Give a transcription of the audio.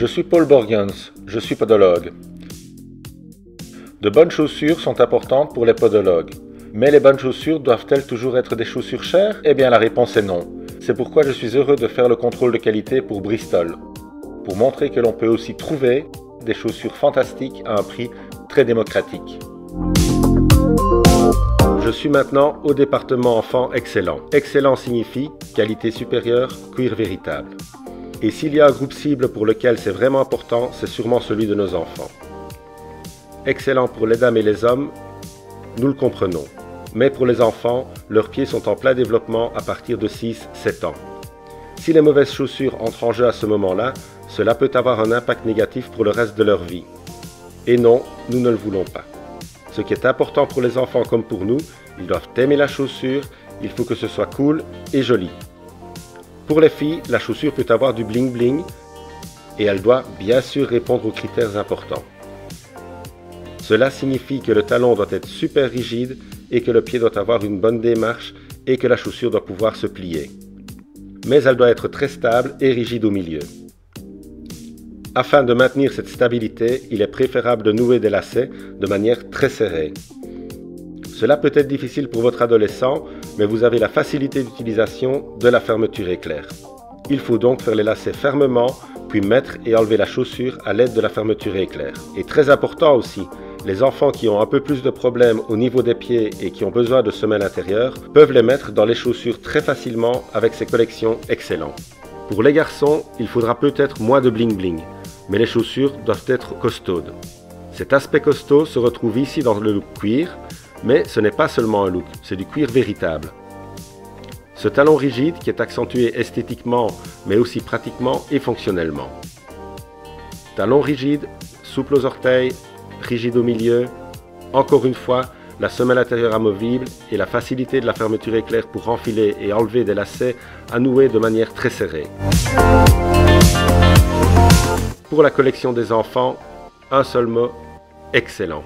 Je suis Paul Borgens, je suis podologue. De bonnes chaussures sont importantes pour les podologues. Mais les bonnes chaussures doivent-elles toujours être des chaussures chères? Eh bien la réponse est non. C'est pourquoi je suis heureux de faire le contrôle de qualité pour Bristol, pour montrer que l'on peut aussi trouver des chaussures fantastiques à un prix très démocratique. Je suis maintenant au département enfants excellent. Excellent signifie qualité supérieure, cuir véritable. Et s'il y a un groupe cible pour lequel c'est vraiment important, c'est sûrement celui de nos enfants. Excellent pour les dames et les hommes, nous le comprenons. Mais pour les enfants, leurs pieds sont en plein développement à partir de 6-7 ans. Si les mauvaises chaussures entrent en jeu à ce moment-là, cela peut avoir un impact négatif pour le reste de leur vie. Et non, nous ne le voulons pas. Ce qui est important pour les enfants comme pour nous, ils doivent aimer la chaussure, il faut que ce soit cool et joli. Pour les filles, la chaussure peut avoir du bling bling et elle doit bien sûr répondre aux critères importants. Cela signifie que le talon doit être super rigide et que le pied doit avoir une bonne démarche et que la chaussure doit pouvoir se plier. Mais elle doit être très stable et rigide au milieu. Afin de maintenir cette stabilité, il est préférable de nouer des lacets de manière très serrée. Cela peut être difficile pour votre adolescent, mais vous avez la facilité d'utilisation de la fermeture éclair. Il faut donc faire les lacets fermement, puis mettre et enlever la chaussure à l'aide de la fermeture éclair. Et très important aussi, les enfants qui ont un peu plus de problèmes au niveau des pieds et qui ont besoin de semelles intérieures peuvent les mettre dans les chaussures très facilement avec ces collections excellentes. Pour les garçons, il faudra peut-être moins de bling bling, mais les chaussures doivent être costaudes. Cet aspect costaud se retrouve ici dans le look cuir, mais ce n'est pas seulement un look, c'est du cuir véritable. Ce talon rigide qui est accentué esthétiquement, mais aussi pratiquement et fonctionnellement. Talon rigide, souple aux orteils, rigide au milieu. Encore une fois, la semelle intérieure amovible et la facilité de la fermeture éclair pour enfiler et enlever des lacets à nouer de manière très serrée. Pour la collection des enfants, un seul mot, excellent.